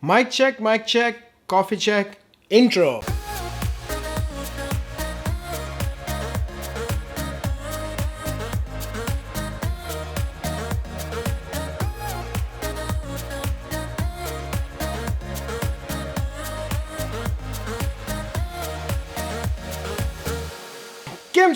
Mic check, coffee check, intro.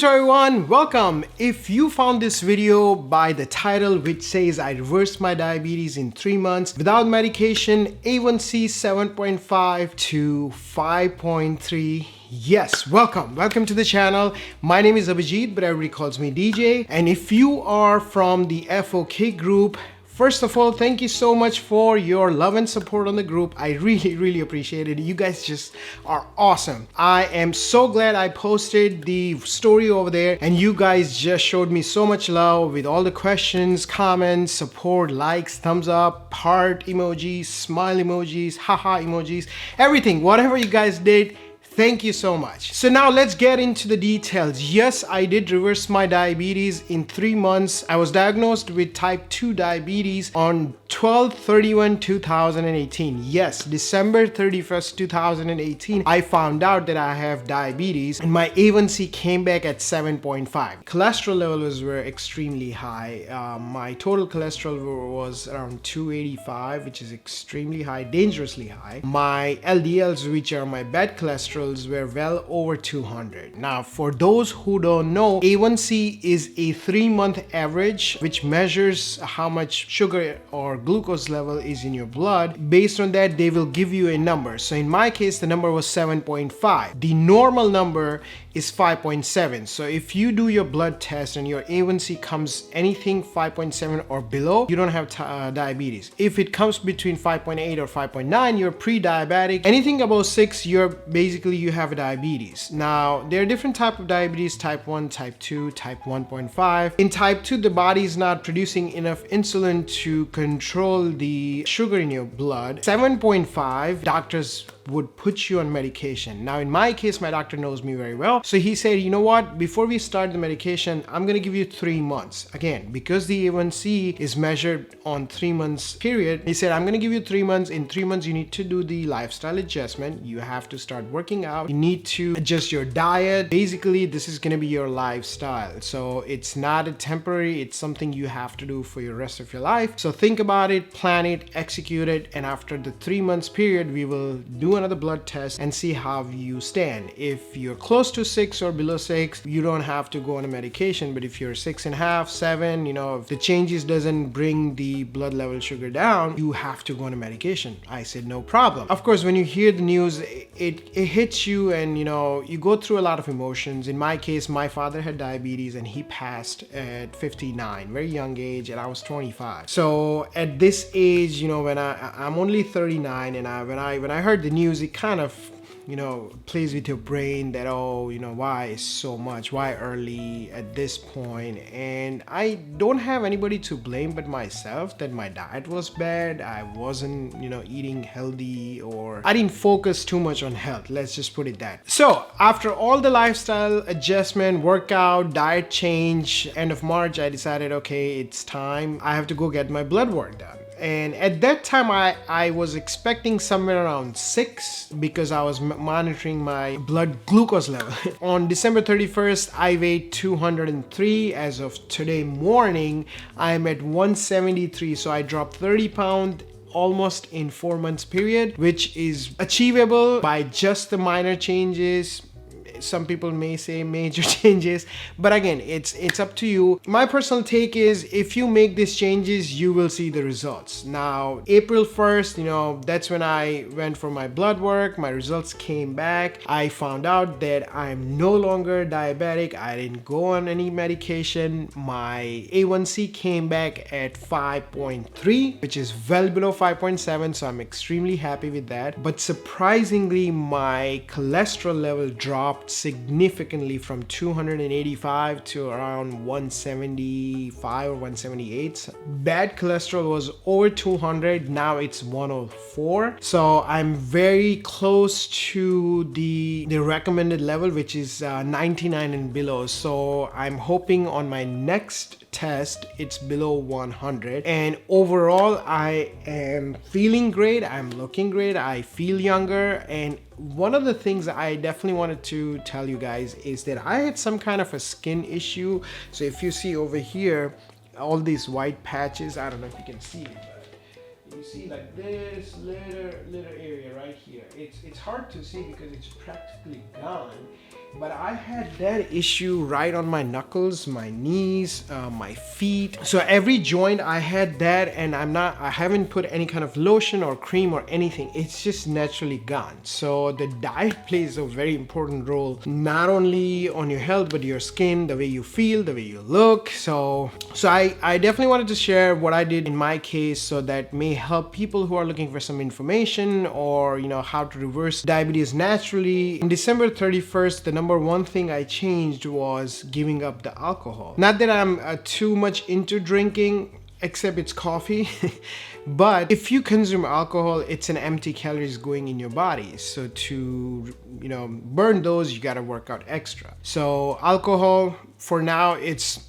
Hello everyone, welcome. If you found this video by the title which says I reversed my diabetes in 3 months without medication, A1C 7.5 to 5.3, yes, welcome to the channel. My name is Abhijit, but everybody calls me DJ. And if you are from the FOK group, first of all, thank you so much for your love and support on the group. I really appreciate it. You guys just are awesome. I am so glad I posted the story over there and you guys just showed me so much love with all the questions, comments, support, likes, thumbs up, heart emojis, smile emojis, haha emojis, everything, whatever you guys did. Thank you so much. So now let's get into the details. Yes, I did reverse my diabetes in 3 months. I was diagnosed with type 2 diabetes on 12/31/2018. Yes, December 31st, 2018, I found out that I have diabetes and my A1C came back at 7.5. Cholesterol levels were extremely high. My total cholesterol was around 285, which is extremely high, dangerously high. My LDLs, which are my bad cholesterol, were well over 200. Now, for those who don't know, A1C is a 3-month average which measures how much sugar or glucose level is in your blood. Based on that, they will give you a number. So in my case, the number was 7.5. The normal number is 5.7. So if you do your blood test and your A1C comes anything 5.7 or below, you don't have diabetes. If it comes between 5.8 or 5.9, you're pre-diabetic. Anything above 6, you're basically you have a diabetes. Now, there are different types of diabetes: type 1, type 2, type 1.5. In type 2, the body is not producing enough insulin to control the sugar in your blood. 7.5, doctors would put you on medication. Now, in my case, my doctor knows me very well. So he said, you know what, before we start the medication, I'm gonna give you 3 months. Again, because the A1C is measured on 3 months period, he said, I'm gonna give you 3 months. In 3 months, you need to do the lifestyle adjustment. You have to start working out. You need to adjust your diet. Basically, this is gonna be your lifestyle. So it's not a temporary, it's something you have to do for your rest of your life. So think about it, plan it, execute it. And after the 3 months period, we will do another blood test and see how you stand. If you're close to 6 or below 6, you don't have to go on a medication. But if you're 6.5, 7, if the changes doesn't bring the blood level sugar down, you have to go on a medication. I said, no problem. Of course, when you hear the news, it hits you and you go through a lot of emotions. In my case, my father had diabetes and he passed at 59, very young age, and I was 25. So at this age, when I'm only 39, and when I heard the news, it kind of plays with your brain that, why so much, why early at this point. And I don't have anybody to blame but myself that my diet was bad. I wasn't eating healthy, or I didn't focus too much on health, let's just put it that. So after all the lifestyle adjustment, workout, diet change, end of March, I decided, okay, it's time, I have to go get my blood work done. And at that time, I was expecting somewhere around 6 because I was monitoring my blood glucose level. On December 31st, I weighed 203. As of today morning, I'm at 173. So I dropped 30 pounds almost in 4 months period, which is achievable by just the minor changes. Some people may say major changes, but again, it's up to you. My personal take is, if you make these changes, you will see the results. Now, April 1st, that's when I went for my blood work. My results came back. I found out that I'm no longer diabetic. I didn't go on any medication. My A1C came back at 5.3, which is well below 5.7, so I'm extremely happy with that. But surprisingly, my cholesterol level dropped significantly from 285 to around 175 or 178. Bad cholesterol was over 200, now it's 104. So I'm very close to the recommended level, which is 99 and below. So I'm hoping on my next test, it's below 100. And overall, I am feeling great. I'm looking great. I feel younger. And one of the things I definitely wanted to tell you guys is that I had some kind of a skin issue. So if you see over here, all these white patches, I don't know if you can see it, but you see like this little area right here. It's hard to see because it's practically gone. But I had that issue right on my knuckles, my knees, my feet. So every joint I had that, and I haven't put any kind of lotion or cream or anything. It's just naturally gone. So the diet plays a very important role, not only on your health, but your skin, the way you feel, the way you look. So I definitely wanted to share what I did in my case, so that may help people who are looking for some information, or how to reverse diabetes naturally. On December 31st, the number one thing I changed was giving up the alcohol. Not that I'm too much into drinking, except it's coffee. But if you consume alcohol, it's an empty calories going in your body. So to burn those, you got to work out extra. So alcohol, for now,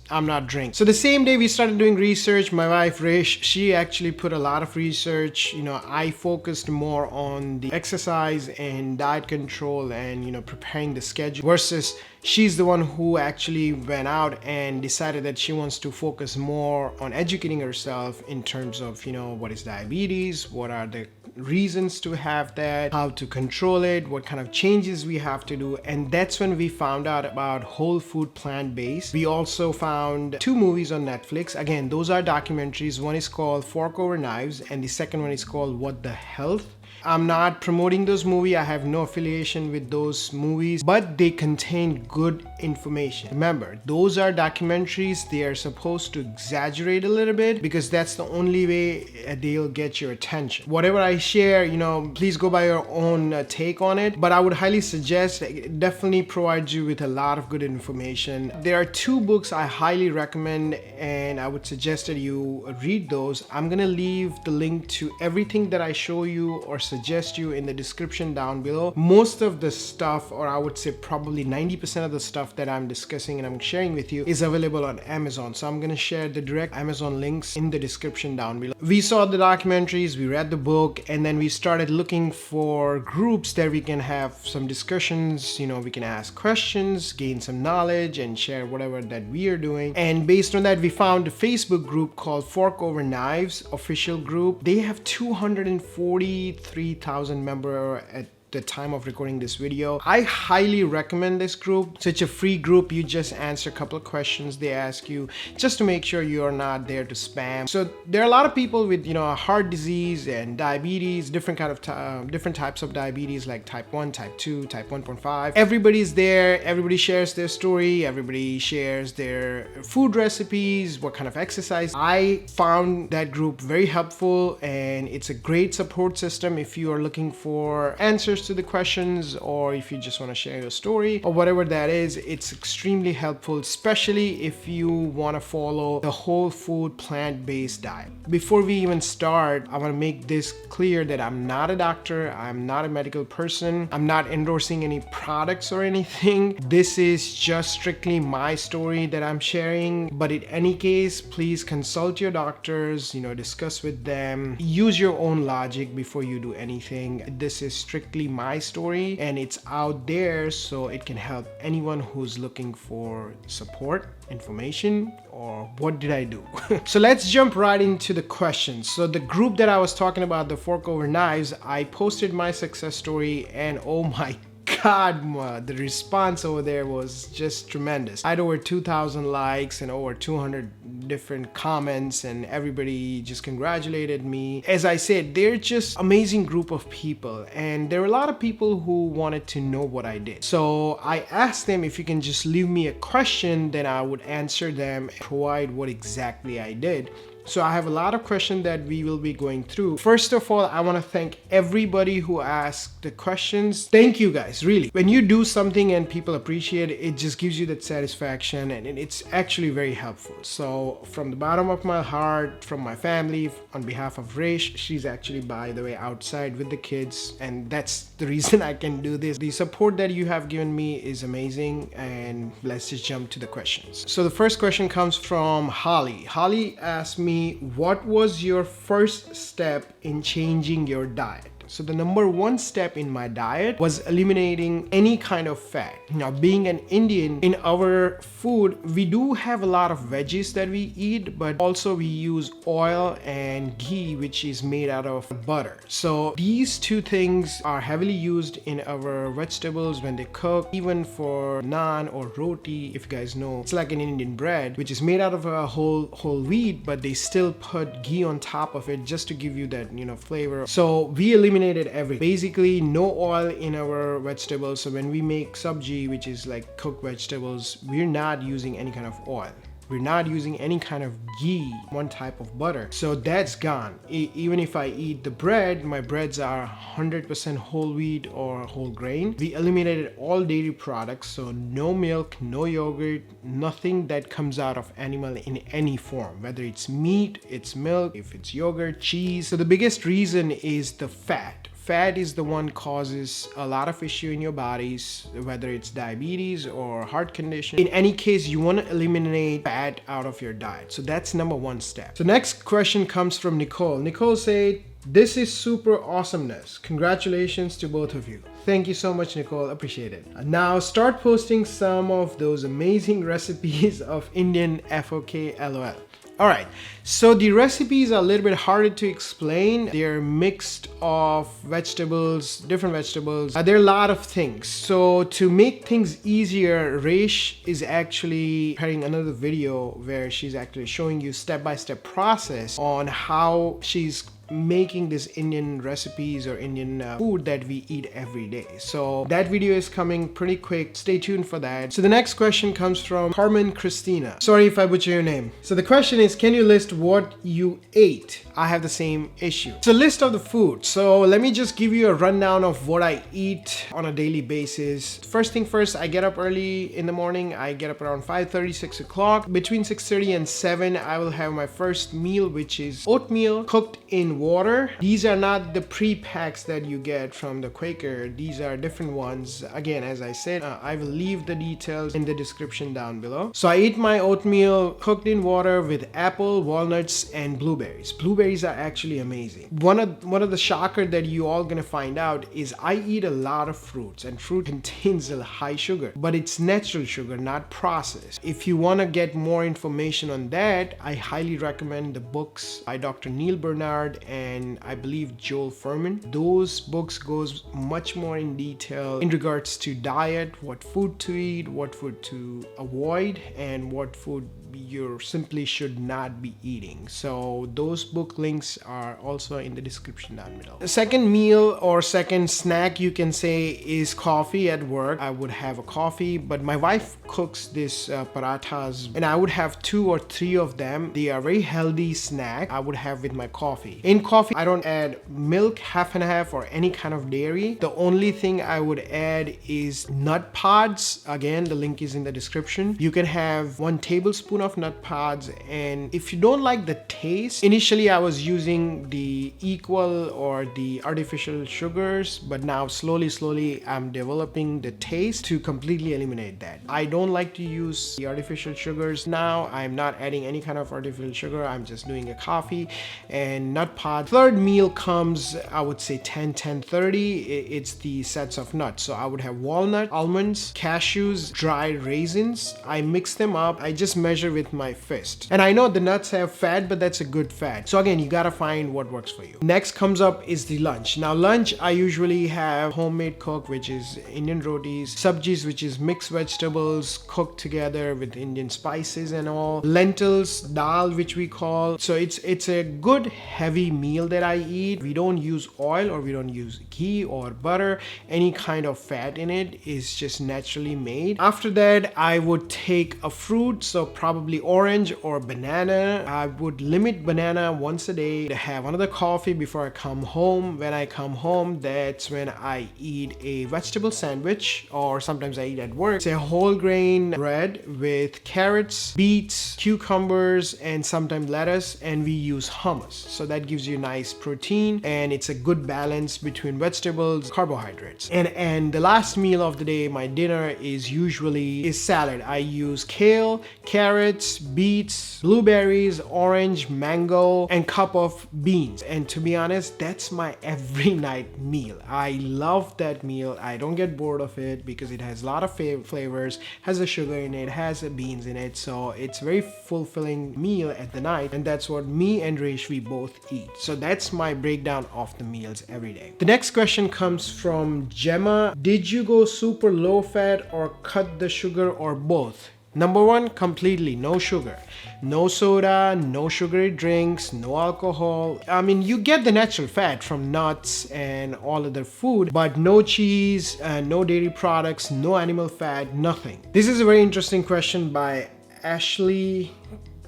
I'm not drinking. So the same day we started doing research, my wife Resh, she actually put a lot of research. I focused more on the exercise and diet control and preparing the schedule, versus she's the one who actually went out and decided that she wants to focus more on educating herself in terms of what is diabetes, what are the reasons to have that, how to control it, what kind of changes we have to do. And that's when we found out about whole food plant-based. We also found 2 movies on Netflix. Again, those are documentaries. One is called Fork Over Knives, and the second one is called What the Health. I'm not promoting those movies. I have no affiliation with those movies, but they contain good information. Remember, those are documentaries. They are supposed to exaggerate a little bit because that's the only way they'll get your attention. Whatever I share, please go by your own take on it, but I would highly suggest it definitely provides you with a lot of good information. There are 2 books I highly recommend, and I would suggest that you read those. I'm gonna leave the link to everything that I show you or suggest you in the description down below. Most of the stuff, or I would say probably 90% of the stuff that I'm discussing and I'm sharing with you, is available on Amazon. So I'm gonna share the direct Amazon links in the description down below. We saw the documentaries, we read the book, and then we started looking for groups that we can have some discussions, we can ask questions, gain some knowledge, and share whatever that we are doing. And based on that, we found a Facebook group called Fork Over Knives official group. They have 243,000 members at the time of recording this video. I highly recommend this group. Such a free group. You just answer a couple of questions they ask you, just to make sure you're not there to spam. So there are a lot of people with heart disease and diabetes, different types of diabetes, like type 1, type 2, type 1.5. Everybody's there. Everybody shares their story. Everybody shares their food recipes, what kind of exercise. I found that group very helpful, and it's a great support system if you are looking for answers to the questions, or if you just want to share your story or whatever that is. It's extremely helpful, especially if you want to follow the whole food plant-based diet. Before we even start, I want to make this clear that I'm not a doctor, I'm not a medical person, I'm not endorsing any products or anything. This is just strictly my story that I'm sharing. But in any case, please consult your doctors, discuss with them, use your own logic before you do anything. This is strictly my story, and it's out there so it can help anyone who's looking for support, information, or what did I do. So let's jump right into the questions. So the group that I was talking about, the Fork Over Knives, I posted my success story, and oh my God, the response over there was just tremendous. I had over 2,000 likes and over 200 different comments, and everybody just congratulated me. As I said, they're just amazing group of people, and there were a lot of people who wanted to know what I did. So I asked them if you can just leave me a question, then I would answer them and provide what exactly I did. So I have a lot of questions that we will be going through. First of all, I want to thank everybody who asked the questions. Thank you guys, really. When you do something and people appreciate it, it just gives you that satisfaction, and it's actually very helpful. So from the bottom of my heart, from my family, on behalf of Resh, she's actually, by the way, outside with the kids, and that's the reason I can do this. The support that you have given me is amazing, and let's just jump to the questions. So the first question comes from Holly. Holly asked me, what was your first step in changing your diet? So the number one step in my diet was eliminating any kind of fat. Now, being an Indian, in our food, we do have a lot of veggies that we eat, but also we use oil and ghee, which is made out of butter. So these two things are heavily used in our vegetables when they cook, even for naan or roti, if you guys know. It's like an Indian bread, which is made out of a whole wheat, but they still put ghee on top of it just to give you that, flavor. So we eliminated everything. Basically, no oil in our vegetables. So when we make sabji, which is like cooked vegetables, we're not using any kind of oil. We're not using any kind of ghee, one type of butter. So that's gone. Even if I eat the bread, my breads are 100% whole wheat or whole grain. We eliminated all dairy products. So no milk, no yogurt, nothing that comes out of animal in any form, whether it's meat, it's milk, if it's yogurt, cheese. So the biggest reason is the fat. Fat is the one causes a lot of issue in your bodies, whether it's diabetes or heart condition. In any case, you want to eliminate fat out of your diet. So that's number one step. So next question comes from Nicole. Nicole said, this is super awesomeness. Congratulations to both of you. Thank you so much, Nicole. Appreciate it. Now start posting some of those amazing recipes of Indian FOK LOL. Alright, so the recipes are a little bit harder to explain. They're mixed of vegetables, different vegetables. There are a lot of things. So to make things easier, Resh is actually preparing another video where she's actually showing you step-by-step process on how she's making this Indian recipes or Indian food that we eat every day. So that video is coming pretty quick. Stay tuned for that. So the next question comes from Carmen Christina. Sorry if I butcher your name. So the question is, can you list what you ate? I have the same issue. It's a list of the food. So let me just give you a rundown of what I eat on a daily basis. First thing first, I get up early in the morning. I get up around 5:30, 6 o'clock. Between 6:30 and 7, I will have my first meal, which is oatmeal cooked in water. These are not the pre-packs that you get from the Quaker. These are different ones. Again, as I said, I will leave the details in the description down below. So I eat my oatmeal cooked in water with apple, walnuts, and blueberries. Blueberries are actually amazing. One of the shocker that you all gonna find out is I eat a lot of fruits, and fruit contains a high sugar, but it's natural sugar, not processed. If you wanna get more information on that, I highly recommend the books by Dr. Neil Bernard and I believe Joel Furman. Those books goes much more in detail in regards to diet, what food to eat, what food to avoid, and what food you simply should not be eating. So those book links are also in the description down below. The second meal or second snack you can say is coffee at work. I would have a coffee, but my wife cooks this parathas and I would have 2 or 3 of them. They are very healthy snack I would have with my coffee. In coffee, I don't add milk, half and half, or any kind of dairy. The only thing I would add is nut pods. Again, the link is in the description. You can have 1 tablespoon of nut pods, and if you don't like the taste, initially I was using the equal or the artificial sugars, but now slowly I'm developing the taste to completely eliminate that. I don't like to use the artificial sugars now. I'm not adding any kind of artificial sugar. I'm just doing a coffee and nut pod. Third meal comes, I would say 10:30. It's the sets of nuts. So I would have walnut, almonds, cashews, dried raisins. I mix them up. I just measure with my fist. And I know the nuts have fat, but that's a good fat. So again, you gotta find what works for you. Next comes up is the lunch. Now lunch, I usually have homemade cook, which is Indian rotis, sabjis, which is mixed vegetables cooked together with Indian spices and all, lentils, dal, which we call. So it's a good heavy meal that I eat. We don't use oil or we don't use ghee or butter. Any kind of fat in it is just naturally made. After that, I would take a fruit. So probably probably orange or banana. I would limit banana once a day, to have another coffee before I come home. When I come home, that's when I eat a vegetable sandwich, or sometimes I eat at work. It's a whole grain bread with carrots, beets, cucumbers, and sometimes lettuce, and we use hummus. So that gives you nice protein, and it's a good balance between vegetables, carbohydrates. And the last meal of the day, my dinner, is usually salad. I use kale, carrots, beets, blueberries, orange, mango, and cup of beans. And to be honest, that's my every night meal. I love that meal. I don't get bored of it because it has a lot of flavors, has a sugar in it, has a beans in it. So it's very fulfilling meal at the night, and that's what me and Resh, we both eat. So that's my breakdown of the meals every day. The next question comes from Gemma. Did you go super low fat or cut the sugar or both? Number one, completely no sugar, no soda, no sugary drinks, no alcohol. I mean, you get the natural fat from nuts and all other food, but no cheese, no dairy products, no animal fat, nothing. This is a very interesting question by Ashley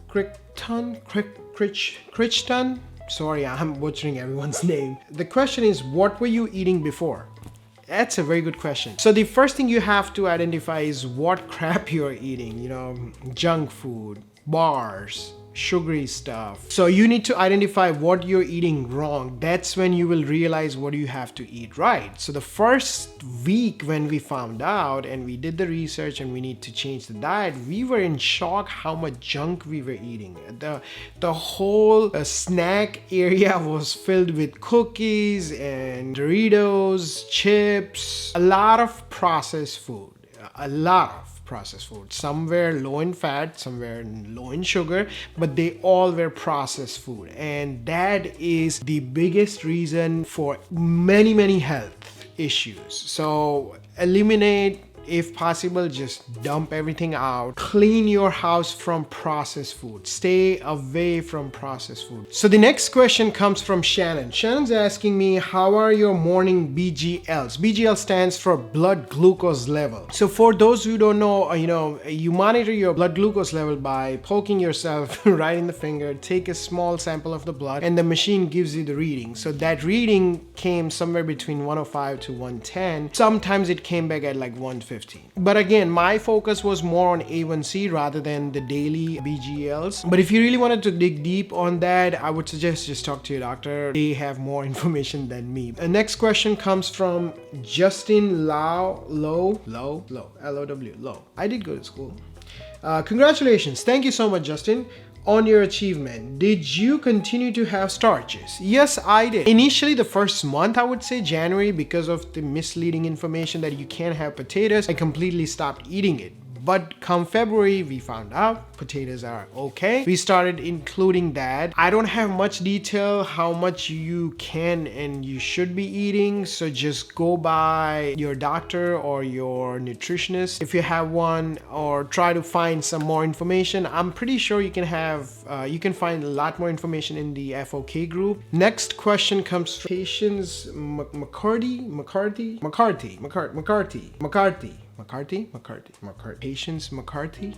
Crichton. Sorry, I'm butchering everyone's name. The question is, what were you eating before? That's a very good question. So the first thing you have to identify is what crap you're eating, you know, junk food, bars, sugary stuff. So you need to identify what you're eating wrong. That's when you will realize what you have to eat right. So the first week when we found out and we did the research and we need to change the diet, we were in shock how much junk we were eating. The whole snack area was filled with cookies and Doritos, chips, a lot of processed food, a lot of processed food. Some were low in fat, some were low in sugar, but they all were processed food. And that is the biggest reason for many health issues. So eliminate, if possible, just dump everything out. Clean your house from processed food. Stay away from processed food. So the next question comes from Shannon. Shannon's asking me, how are your morning BGLs? BGL stands for blood glucose level. So for those who don't know, you monitor your blood glucose level by poking yourself right in the finger, take a small sample of the blood, and the machine gives you the reading. So that reading came somewhere between 105 to 110. Sometimes it came back at like 150. But again, my focus was more on A1C rather than the daily BGLs. But if you really wanted to dig deep on that, I would suggest just talk to your doctor. They have more information than me. The next question comes from Justin Low. L-O-W. I did go to school. Congratulations. Thank you so much, Justin, on your achievement. Did you continue to have starches? Yes, I did. Initially, the first month, I would say January, because of the misleading information that you can't have potatoes, I completely stopped eating it. But come February, we found out potatoes are okay. We started including that. I don't have much detail how much you can and you should be eating. So just go by your doctor or your nutritionist if you have one, or try to find some more information. I'm pretty sure you can find a lot more information in the FOK group. Next question comes from Patience McCarty. Patience McCarthy.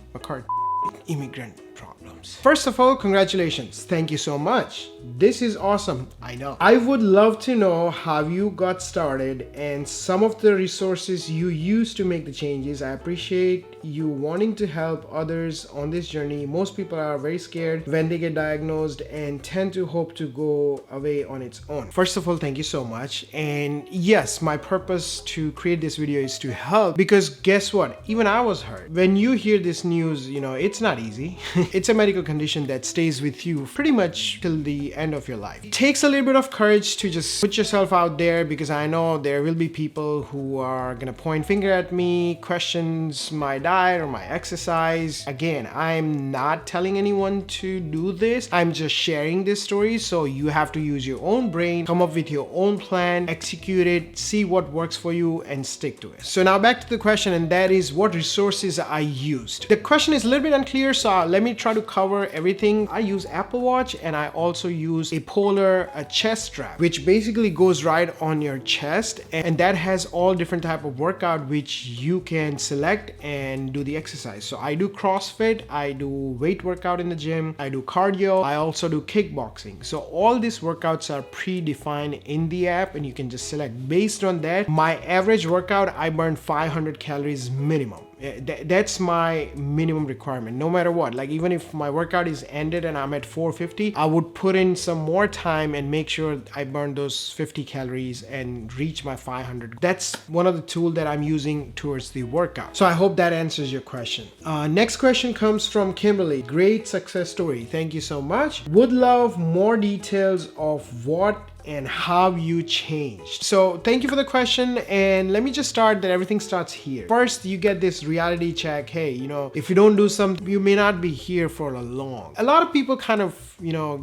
Immigrant problems. First of all, congratulations. Thank you so much. This is awesome. I know. I would love to know how you got started and some of the resources you used to make the changes. I appreciate you wanting to help others on this journey. Most people are very scared when they get diagnosed and tend to hope to go away on its own. First of all, thank you so much. And yes, my purpose to create this video is to help, because guess what? Even I was hurt. When you hear this news, it's not easy. It's a medical condition that stays with you pretty much till the end of your life. It takes a little bit of courage to just put yourself out there, because I know there will be people who are gonna point finger at me, questions my diet or my exercise. Again, I'm not telling anyone to do this. I'm just sharing this story, so you have to use your own brain, come up with your own plan, execute it, see what works for you, and stick to it. So now back to the question, and that is what resources I used. The question is a little bit unclear, so let me definitely try to cover everything. I use Apple Watch, and I also use a Polar chest strap, which basically goes right on your chest, and that has all different type of workout which you can select and do the exercise. So I do CrossFit, I do weight workout in the gym, I do cardio, I also do kickboxing. So all these workouts are predefined in the app, and you can just select. Based on that, my average workout, I burn 500 calories minimum. That's my minimum requirement, no matter what. Like, even if my workout is ended and I'm at 450, I would put in some more time and make sure I burn those 50 calories and reach my 500. That's one of the tools that I'm using towards the workout. So I hope that answers your question. Next question comes from Kimberly. Great success story. Thank you so much. Would love more details of what and how you changed. So thank you for the question, and let me just start that everything starts here. First, you get this reality check. Hey, if you don't do something, you may not be here for a long. A lot of people kind of,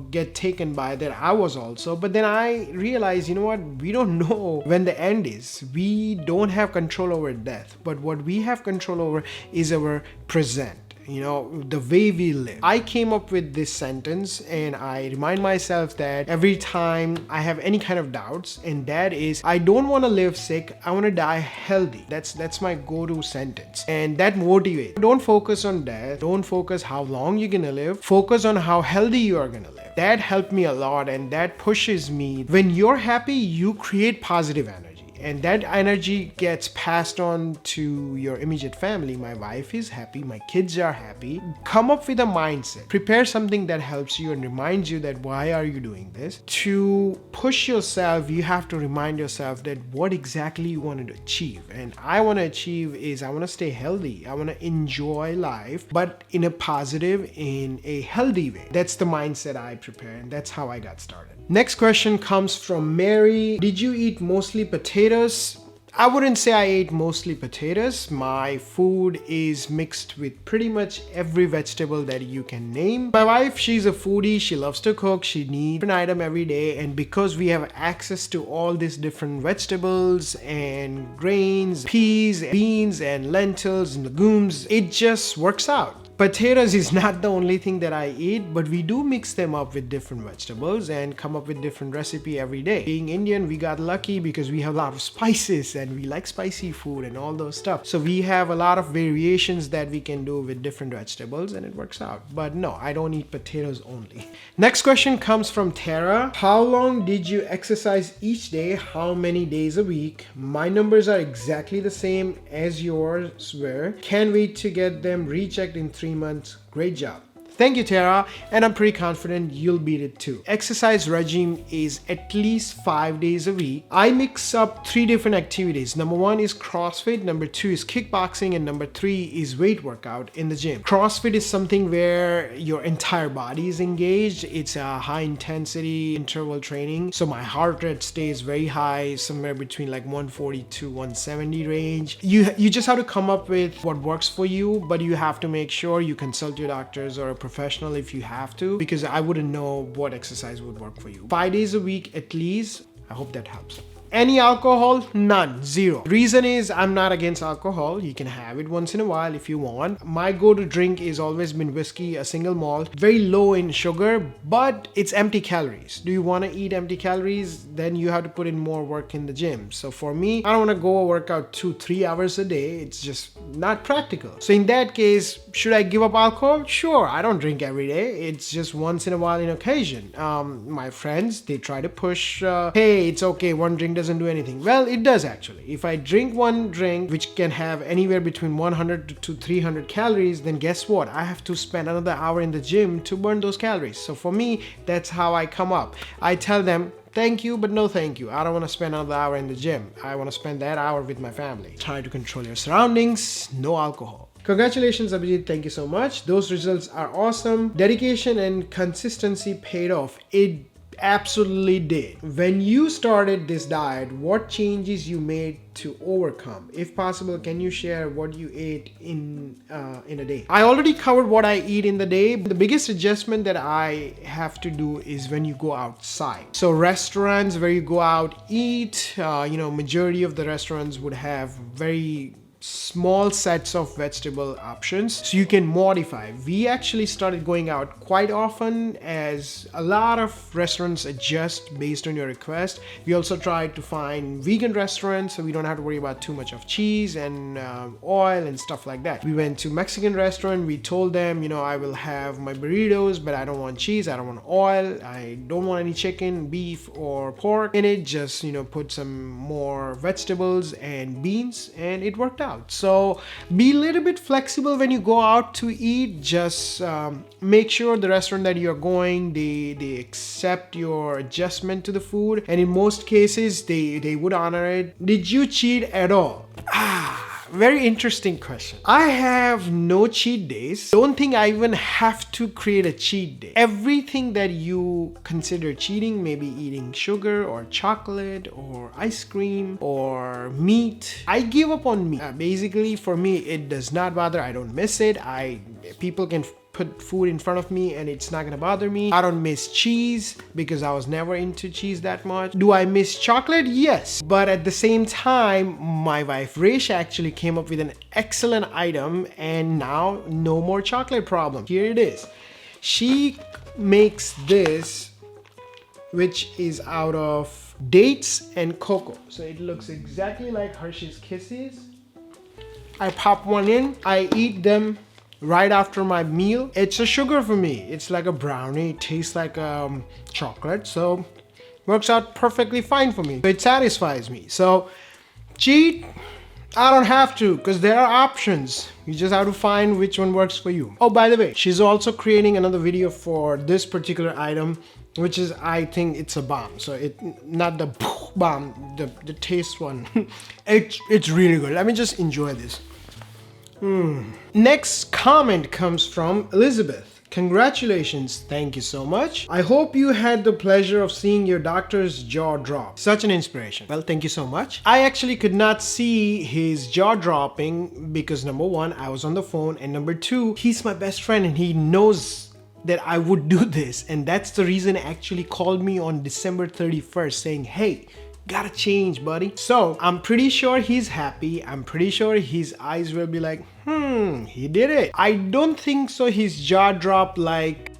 get taken by that. I was also, but then I realized, we don't know when the end is. We don't have control over death, but what we have control over is our present. The way we live. I came up with this sentence, and I remind myself that every time I have any kind of doubts, and that is, I don't want to live sick, I want to die healthy. That's my go-to sentence, and that motivates. Don't focus on death, don't focus how long you're gonna live, focus on how healthy you are gonna live. That helped me a lot, and that pushes me. When you're happy, you create positive energy, and that energy gets passed on to your immediate family. My wife is happy, my kids are happy. Come up with a mindset. Prepare something that helps you and reminds you that why are you doing this. To push yourself, you have to remind yourself that what exactly you want to achieve. And I want to achieve is I want to stay healthy. I want to enjoy life, but in a positive, in a healthy way. That's the mindset I prepare, and that's how I got started. Next question comes from Mary. Did you eat mostly potatoes? I wouldn't say I ate mostly potatoes. My food is mixed with pretty much every vegetable that you can name. My wife, she's a foodie. She loves to cook. She needs an item every day. And because we have access to all these different vegetables and grains, peas, beans, and lentils and legumes, it just works out. Potatoes is not the only thing that I eat, but we do mix them up with different vegetables and come up with different recipe every day. Being Indian, we got lucky because we have a lot of spices and we like spicy food and all those stuff. So we have a lot of variations that we can do with different vegetables, and it works out. But no, I don't eat potatoes only. Next question comes from Tara. How long did you exercise each day? How many days a week? My numbers are exactly the same as yours were. Can't wait to get them rechecked in 3 months. Great job. Thank you, Tara, and I'm pretty confident you'll beat it too. Exercise regime is at least 5 days a week. I mix up 3 different activities. Number 1 is CrossFit, number 2 is kickboxing, and number 3 is weight workout in the gym. CrossFit is something where your entire body is engaged. It's a high intensity interval training, so my heart rate stays very high, somewhere between like 140 to 170 range. You just have to come up with what works for you, but you have to make sure you consult your doctors or a professional if you have to, because I wouldn't know what exercise would work for you. 5 days a week at least. I hope that helps. Any alcohol? None. Zero. Reason is I'm not against alcohol. You can have it once in a while if you want. My go-to drink is always been whiskey, a single malt, very low in sugar, but it's empty calories. Do you want to eat empty calories? Then you have to put in more work in the gym. So for me, I don't want to go work out 2-3 hours a day. It's just not practical. So in that case, should I give up alcohol? Sure. I don't drink every day. It's just once in a while in occasion. My friends, they try to push, hey, it's okay, one drink doesn't do anything. Well, it does actually. If I drink one drink, which can have anywhere between 100 to 300 calories, then guess what? I have to spend another hour in the gym to burn those calories. So for me, that's how I come up. I tell them, thank you, but no thank you. I don't want to spend another hour in the gym. I want to spend that hour with my family. Try to control your surroundings, no alcohol. Congratulations, Abhijit. Thank you so much. Those results are awesome. Dedication and consistency paid off. It absolutely did. When you started this diet, what changes you made to overcome? If possible, can you share what you ate in a day? I already covered what I eat in the day. The biggest adjustment that I have to do is when you go outside. So restaurants where you go out, eat, majority of the restaurants would have very small sets of vegetable options so you can modify. We actually started going out quite often as a lot of restaurants adjust based on your request. We also tried to find vegan restaurants so we don't have to worry about too much of cheese and oil and stuff like that. We went to Mexican restaurant. We told them, you know, I will have my burritos, but I don't want cheese, I don't want oil, I don't want any chicken, beef or pork in it. Just, you know, put some more vegetables and beans, and it worked out. So be a little bit flexible when you go out to eat. Just make sure the restaurant that you're going, they accept your adjustment to the food, and in most cases they would honor it. Did you cheat at all? Very interesting question. I have no cheat days. Don't think I even have to create a cheat day. Everything that you consider cheating, maybe eating sugar or chocolate or ice cream or meat, I give up on meat. Basically, for me, it does not bother. I don't miss it. People can put food in front of me and it's not gonna bother me. I don't miss cheese because I was never into cheese that much. Do I miss chocolate? Yes. But at the same time, my wife Resh actually came up with an excellent item, and now no more chocolate problem. Here it is. She makes this, which is out of dates and cocoa. So it looks exactly like Hershey's Kisses. I pop one in, I eat them right after my meal. It's a sugar for me. It's like a brownie. It tastes like chocolate. So works out perfectly fine for me. It satisfies me. So cheat, I don't have to, because there are options. You just have to find which one works for you. Oh, by the way, she's also creating another video for this particular item, which is, I think it's a bomb. So not the bomb, the taste one. It's really good. Let me just enjoy this. Next comment comes from Elizabeth. Congratulations, thank you so much. I hope you had the pleasure of seeing your doctor's jaw drop. Such an inspiration. Well, thank you so much. I actually could not see his jaw dropping because number one, I was on the phone, and number two, he's my best friend and he knows that I would do this. And that's the reason he actually called me on December 31st saying, hey, gotta change, buddy. So I'm pretty sure he's happy. I'm pretty sure his eyes will be like, he did it. I don't think so his jaw dropped like,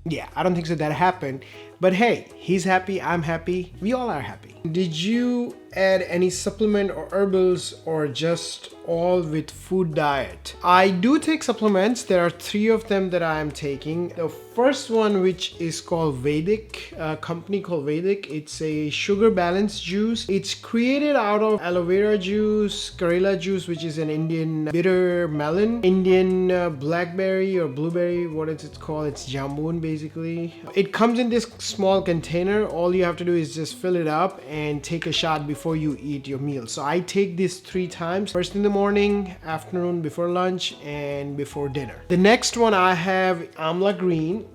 yeah, I don't think so that happened. But hey, he's happy, I'm happy, we all are happy. Did you add any supplement or herbals or just all with food diet? I do take supplements. There are 3 of them that I am taking. The first one, which is called Vedic, a company called Vedic. It's a sugar balance juice. It's created out of aloe vera juice, Karela juice, which is an Indian bitter melon, Indian blackberry or blueberry, what is it called? It's jammun basically. It comes in this small container. All you have to do is just fill it up and take a shot before you eat your meal. So I take this 3 times, first in the morning, afternoon, before lunch, and before dinner. The next one I have Amla Green,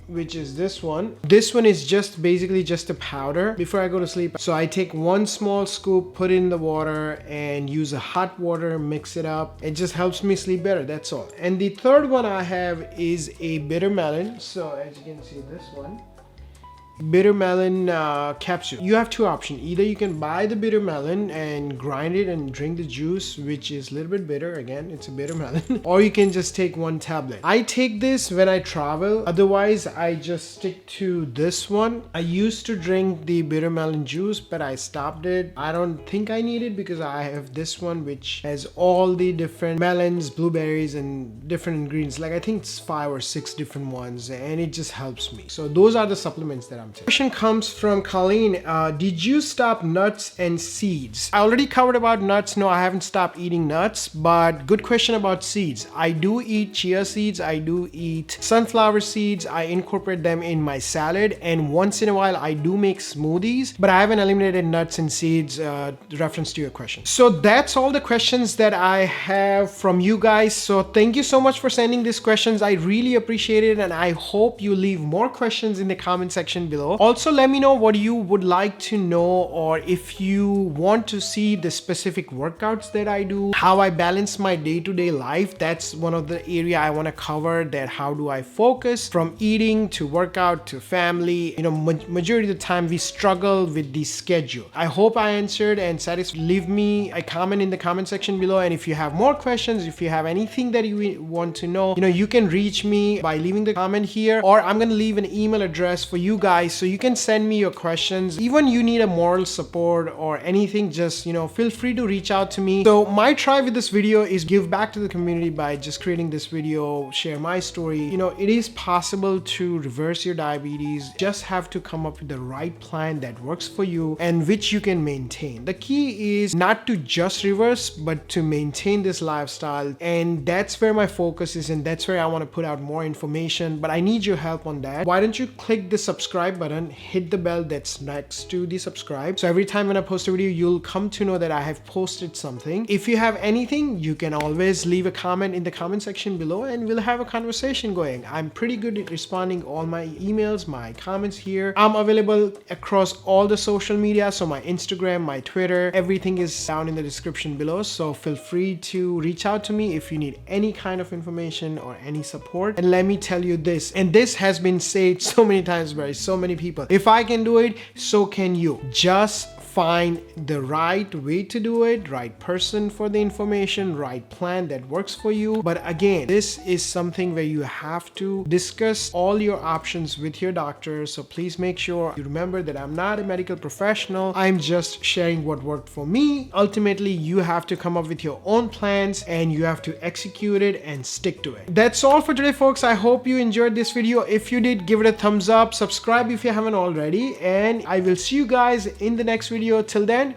which is this one. This one is just basically just a powder before I go to sleep. So I take 1 small scoop, put it in the water, and use a hot water, mix it up. It just helps me sleep better, that's all. And the third one I have is a bitter melon. So as you can see, this one, bitter melon capsule. You have 2 options. Either you can buy the bitter melon and grind it and drink the juice, which is a little bit bitter. Again, it's a bitter melon. Or you can just take 1 tablet. I take this when I travel. Otherwise, I just stick to this one. I used to drink the bitter melon juice, but I stopped it. I don't think I need it because I have this one, which has all the different melons, blueberries, and different ingredients. Like I think it's 5 or 6 different ones, and it just helps me. So those are the supplements that I'm taking. Question comes from Colleen. Did you stop nuts and seeds? I already covered about nuts. No, I haven't stopped eating nuts, but good question about seeds. I do eat chia seeds. I do eat sunflower seeds. I incorporate them in my salad, and once in a while I do make smoothies, but I haven't eliminated nuts and seeds, reference to your question. So that's all the questions that I have from you guys. So thank you so much for sending these questions. I really appreciate it, and I hope you leave more questions in the comment section below. Also, let me know what you would like to know, or if you want to see the specific workouts that I do, how I balance my day-to-day life. That's one of the area I want to cover, that how do I focus from eating to workout to family. You know, majority of the time we struggle with the schedule. I hope I answered and satisfied. Leave me a comment in the comment section below, and if you have more questions, if you have anything that you want to know, you can reach me by leaving the comment here, or I'm gonna leave an email address for you guys so you can send me your questions. Even you need a moral support or anything, just feel free to reach out to me. So my try with this video is give back to the community by just creating this video, share my story. It is possible to reverse your diabetes. Just have to come up with the right plan that works for you and which you can maintain. The key is not to just reverse, but to maintain this lifestyle, and that's where my focus is, and that's where I want to put out more information, but I need your help on that. Why don't you click the subscribe button, hit the bell that's next to the subscribe, so every time when I post a video, you'll come to know that I have posted something. If you have anything, you can always leave a comment in the comment section below, and we'll have a conversation going. I'm pretty good at responding all my emails, my comments here. I'm available across all the social media, so my Instagram, my Twitter, everything is down in the description below, so feel free to reach out to me if you need any kind of information or any support. And let me tell you this, and this has been said so many times by so many people, if I can do it, so can you. Just find the right way to do it, right person for the information, right plan that works for you. But again, this is something where you have to discuss all your options with your doctor. So please make sure you remember that I'm not a medical professional. I'm just sharing what worked for me. Ultimately, you have to come up with your own plans and you have to execute it and stick to it. That's all for today, folks. I hope you enjoyed this video. If you did, give it a thumbs up, subscribe if you haven't already, and I will see you guys in the next video. Till then,